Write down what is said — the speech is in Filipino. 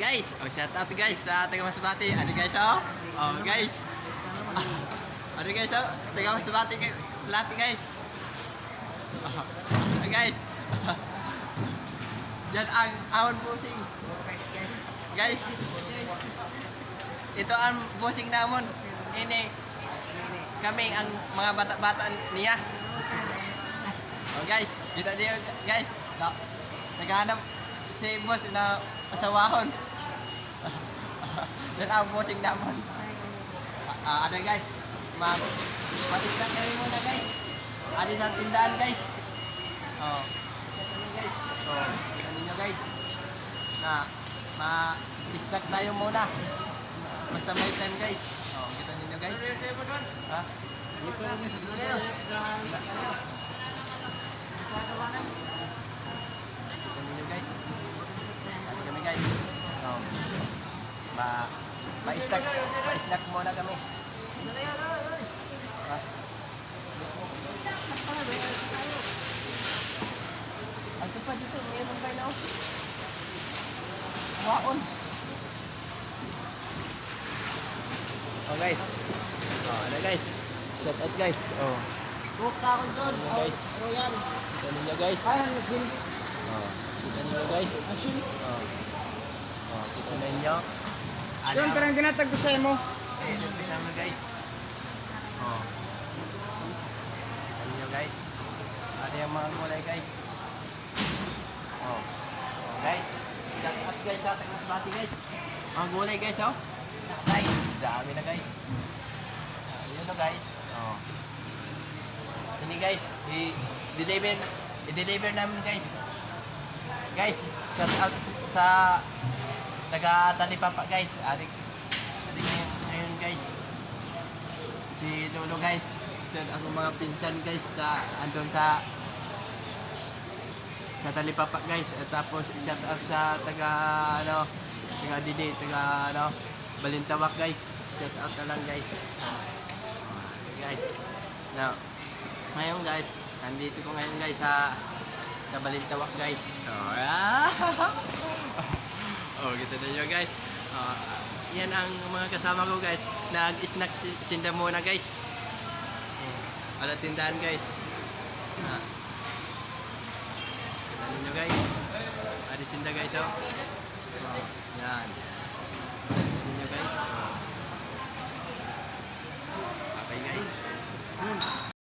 Guys, shout out guys sa taga Masbate. Ano guys oh? Oh guys. Ano guys oh? Taga Masbate lahat guys. Guys. Yan ang awon busing. Guys. Ito ang busing namon. Ini kami ang mga bata-bata niya. Oh guys, kita dia guys. Naghahanap si boss na asawahon. Dan ang bossing naman. Ada guys. Matignan kayo muna guys. Ada sa tindahan guys. Oh. Guys. Oh, kita ninyo guys. Na snack tayo muna. Basta may time guys. Oh, kita ninyo guys. Ha? Kita ninyo guys. Ano kami guys? Oh. Ma-snack muna kami. Ha? Ito pa dito, mayroon kayo na. Waon. Oh guys. Oh, ano guys? Shout out guys. Oh. Book sa akin doon. Ano guys? Ano yan? Kita ninyo guys. Ay, ang asin. Oh. Kita ninyo guys. Asin. Oh. Oh, kita ninyo. Yung parang ginatag ko sa'yo mo. Ito naman guys. Oh. Kita ninyo guys. Ada yung mga gulay guys. Oh. Oh guys. Shout out guys sa taga Masbate guys. Mga gulay guys oh. Guys, dami na guys. Yun na guys. Oh. Ini guys, i-deliver namin guys. Guys, shout out sa taga Talipapa guys. Adik ngayon guys. Si Lolo guys. Shout ako mga pinsan guys sa andun sa Talipapa guys. At tapos shout out sa taga taga Didi, taga Balintawak guys. Shout out na lang guys. Guys. Now, ngayon guys, nandito ko ngayon guys sa Balintawak guys. Oh, kita na nyo guys. Yan ang mga kasama ko guys. Nag-snack sinda muna guys. Ala tindahan guys. Kita nyo guys. Ada sinda guys oh. Yan. Kita nyo guys.